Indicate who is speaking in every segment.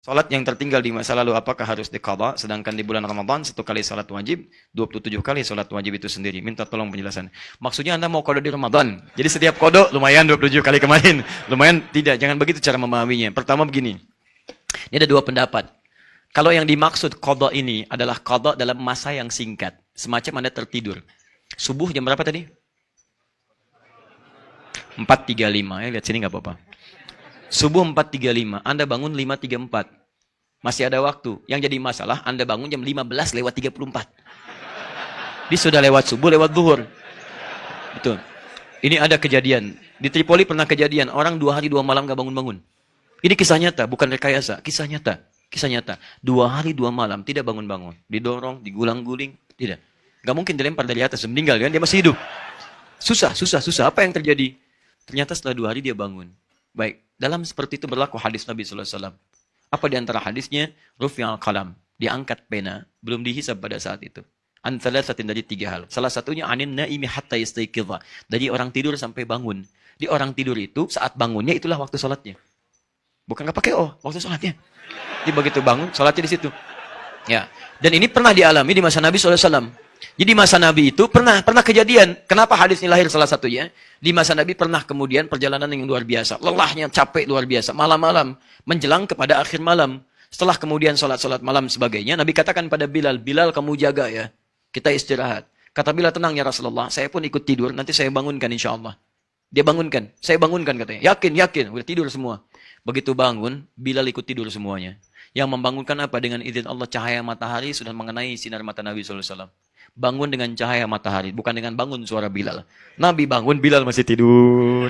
Speaker 1: Salat yang tertinggal di masa lalu apakah harus diqadha? Sedangkan di bulan Ramadan 1 kali salat wajib, 27 kali salat wajib itu sendiri. Minta tolong penjelasan. Maksudnya Anda mau qada di Ramadan. Jadi setiap qada lumayan 27 kali kemarin. Lumayan tidak, jangan begitu cara memahaminya. Pertama begini. Ini ada dua pendapat. Kalau yang dimaksud qada ini adalah qada dalam masa yang singkat. Semacam Anda tertidur. Subuh jam berapa tadi? 4.35 ya, lihat sini nggak apa-apa. Subuh 4.35, Anda bangun 5.34. Masih ada waktu. Yang jadi masalah, Anda bangun jam 15:34. Dia sudah lewat subuh, lewat zuhur. Betul. Ini ada kejadian. Di Tripoli pernah kejadian, orang 2 hari 2 malam gak bangun-bangun. Ini kisah nyata, bukan rekayasa. Kisah nyata. Kisah nyata. 2 hari 2 malam, tidak bangun-bangun. Didorong, digulang-guling, tidak. Gak mungkin dilempar dari atas, meninggal kan? Dia masih hidup. Susah. Apa yang terjadi? Ternyata setelah 2 hari dia bangun. Baik, dalam seperti itu berlaku hadis Nabi SAW. Apa di antara hadisnya? Rufi'al qalam, diangkat pena, belum dihisab pada saat itu. Antara satin dari 3 hal. Salah satunya anin naimi hatta yastayqidha. Dari orang tidur sampai bangun. Di orang tidur itu, saat bangunnya itulah waktu sholatnya. Bukan nggak pakai waktu sholatnya. Jadi begitu bangun, sholatnya di situ. Ya, dan ini pernah dialami di masa Nabi SAW. Jadi masa Nabi itu pernah kejadian. Kenapa hadis ini lahir salah satunya? Di masa Nabi pernah kemudian perjalanan yang luar biasa. Lelahnya, capek luar biasa. Malam-malam. Menjelang kepada akhir malam. Setelah kemudian sholat malam sebagainya. Nabi katakan pada Bilal, Bilal kamu jaga ya. Kita istirahat. Kata Bilal, tenang ya Rasulullah. Saya pun ikut tidur. Nanti saya bangunkan insya Allah. Dia bangunkan. Saya bangunkan katanya. Yakin. Udah tidur semua. Begitu bangun, Bilal ikut tidur semuanya. Yang membangunkan apa? Dengan izin Allah, cahaya matahari sudah mengenai sinar mata Nabi SAW. Bangun dengan cahaya matahari, bukan dengan bangun suara Bilal. Nabi bangun, Bilal masih tidur.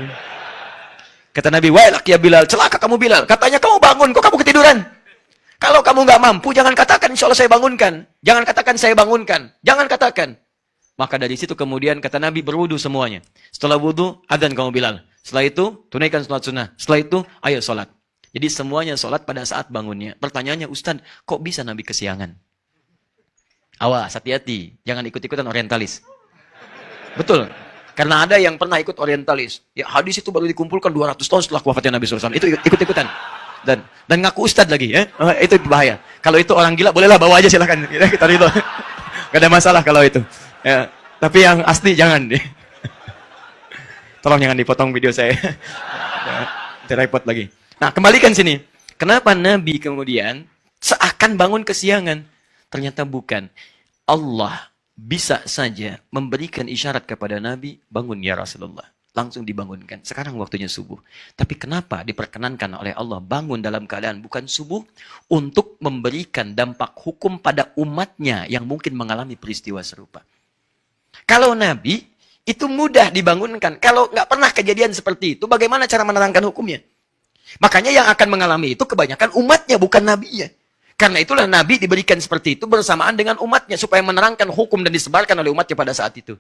Speaker 1: Kata Nabi, wailak ya Bilal, celaka kamu Bilal. Katanya kamu bangun, kok kamu ketiduran? Kalau kamu nggak mampu, jangan katakan insya Allah saya bangunkan. Jangan katakan saya bangunkan. Jangan katakan. Maka dari situ kemudian kata Nabi berwudu semuanya. Setelah wudu, adzan kamu Bilal. Setelah itu, tunaikan sholat sunnah. Setelah itu, ayo sholat. Jadi semuanya sholat pada saat bangunnya. Pertanyaannya, Ustaz, kok bisa Nabi kesiangan? Awas, hati-hati. Jangan ikut-ikutan orientalis. Betul. Karena ada yang pernah ikut orientalis. Ya, hadis itu baru dikumpulkan 200 tahun setelah wafatnya Nabi SAW. Itu ikut-ikutan. Dan ngaku ustad lagi. Ya? Itu bahaya. Kalau itu orang gila, bolehlah bawa aja silakan. Kita ridho. Gak ada masalah kalau itu. Ya, tapi yang asli jangan. Tolong jangan dipotong video saya. Nanti repot lagi. Nah, kembalikan sini. Kenapa Nabi kemudian seakan bangun kesiangan? Ternyata bukan. Allah bisa saja memberikan isyarat kepada Nabi, bangun ya Rasulullah. Langsung dibangunkan. Sekarang waktunya subuh. Tapi kenapa diperkenankan oleh Allah bangun dalam keadaan bukan subuh? Untuk memberikan dampak hukum pada umatnya yang mungkin mengalami peristiwa serupa. Kalau Nabi, itu mudah dibangunkan. Kalau nggak pernah kejadian seperti itu, bagaimana cara menerangkan hukumnya? Makanya yang akan mengalami itu kebanyakan umatnya, bukan Nabinya. Karena itulah Nabi diberikan seperti itu bersamaan dengan umatnya supaya menerangkan hukum dan disebarkan oleh umatnya pada saat itu.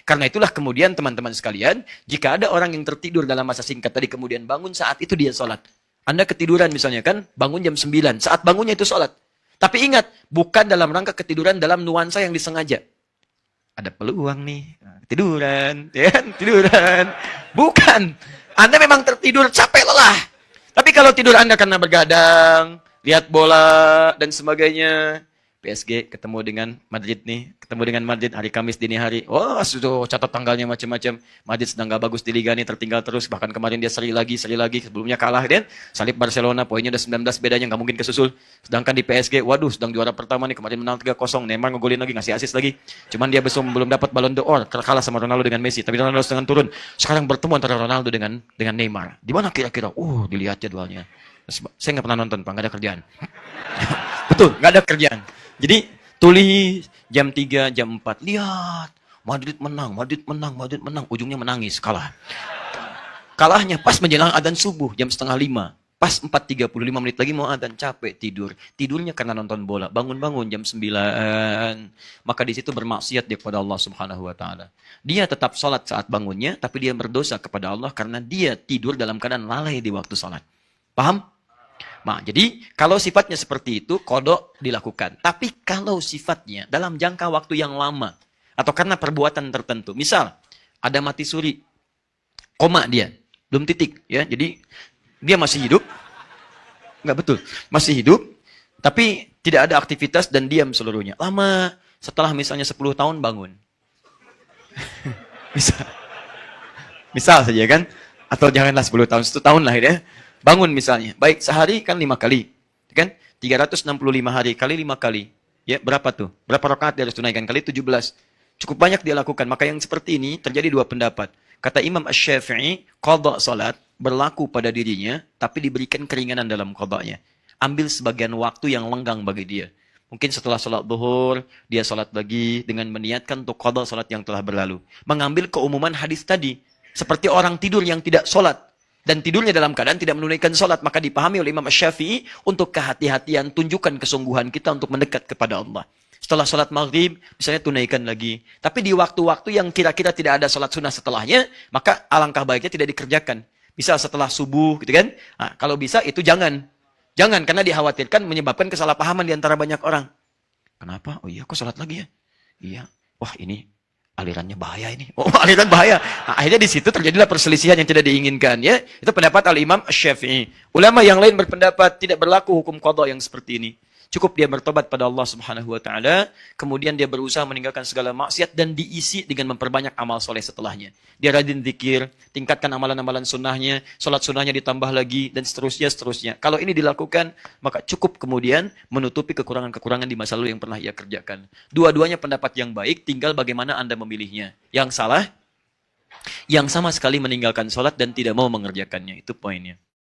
Speaker 1: Karena itulah kemudian teman-teman sekalian, jika ada orang yang tertidur dalam masa singkat tadi kemudian bangun saat itu dia sholat. Anda ketiduran misalnya kan, bangun jam 9, saat bangunnya itu sholat. Tapi ingat, bukan dalam rangka ketiduran dalam nuansa yang disengaja. Ada peluang nih, tiduran, ya kan? Tiduran. Bukan. Anda memang tertidur capek lelah. Tapi kalau tidur Anda karena bergadang, lihat bola dan sebagainya, PSG ketemu dengan Madrid nih, ketemu dengan Madrid hari Kamis dini hari. Wah, sudah catat tanggalnya macam-macam. Madrid sedang gak bagus di liga nih, tertinggal terus. Bahkan kemarin dia seri lagi, sebelumnya kalah dan salib Barcelona, poinnya udah 19 bedanya, nggak mungkin kesusul. Sedangkan di PSG, waduh, sedang juara pertama nih, kemarin menang 3-0, Neymar ngegolin lagi, ngasih assist lagi. Cuman dia belum dapat Ballon d'Or, kalah sama Ronaldo dengan Messi. Tapi Ronaldo sedang turun. Sekarang bertemu antara Ronaldo dengan Neymar. Di mana kira-kira? Dilihat jadwalnya. Saya nggak pernah nonton, Pak, nggak ada kerjaan. Betul, nggak ada kerjaan. Jadi tulis jam 3, jam 4. Lihat, Madrid menang. Ujungnya menangis, kalah. Kalahnya pas menjelang adzan subuh, jam 4:30. Pas 4:35 menit lagi mau adzan, capek tidur. Tidurnya karena nonton bola. Bangun-bangun jam 9. Maka di situ bermaksiat dia kepada Allah Subhanahu wa taala. Dia tetap sholat saat bangunnya, tapi dia berdosa kepada Allah karena dia tidur dalam keadaan lalai di waktu sholat. Paham? Nah, jadi kalau sifatnya seperti itu, kodok dilakukan. Tapi kalau sifatnya dalam jangka waktu yang lama, atau karena perbuatan tertentu, misal ada mati suri, koma dia, belum titik, ya. Jadi dia masih hidup, Enggak betul. Masih hidup, tapi tidak ada aktivitas dan diam seluruhnya. Lama, setelah misalnya 10 tahun bangun. Bisa. Misal saja kan. Atau janganlah 10 tahun, 1 tahun lah ya. Bangun misalnya. Baik, sehari kan 5 kali. Kan? 365 hari kali 5 kali. Ya, berapa tuh? Berapa rakaat dia harus tunaikan? Kali 17. Cukup banyak dia lakukan. Maka yang seperti ini terjadi dua pendapat. Kata Imam Asy-Syafi'i, qadha salat berlaku pada dirinya, tapi diberikan keringanan dalam qadhanya. Ambil sebagian waktu yang lenggang bagi dia. Mungkin setelah salat zuhur, dia salat lagi dengan meniatkan untuk qadha salat yang telah berlalu. Mengambil keumuman hadis tadi. Seperti orang tidur yang tidak salat. Dan tidurnya dalam keadaan tidak menunaikan salat. Maka dipahami oleh Imam Asy-Syafi'i, untuk kehati-hatian, tunjukkan kesungguhan kita untuk mendekat kepada Allah. Setelah salat maghrib, misalnya tunaikan lagi. Tapi di waktu-waktu yang kira-kira tidak ada salat sunnah setelahnya, maka alangkah baiknya tidak dikerjakan. Bisa setelah subuh, gitu kan? Nah, kalau bisa itu jangan. Jangan, karena dikhawatirkan menyebabkan kesalahpahaman di antara banyak orang. Kenapa? Oh iya, kok salat lagi ya? Iya. Wah, ini alirannya bahaya ini. Oh, aliran bahaya. Nah, akhirnya di situ terjadilah perselisihan yang tidak diinginkan, ya. Itu pendapat Al-Imam Asy-Syafi'i. Ulama yang lain berpendapat tidak berlaku hukum qadha yang seperti ini. Cukup dia bertobat pada Allah Subhanahu wa taala, kemudian dia berusaha meninggalkan segala maksiat dan diisi dengan memperbanyak amal soleh setelahnya. Dia rajin zikir, tingkatkan amalan-amalan sunnahnya, salat sunnahnya ditambah lagi dan seterusnya. Kalau ini dilakukan, maka cukup kemudian menutupi kekurangan-kekurangan di masa lalu yang pernah ia kerjakan. Dua-duanya pendapat yang baik, tinggal bagaimana Anda memilihnya. Yang salah, yang sama sekali meninggalkan salat dan tidak mau mengerjakannya. Itu poinnya.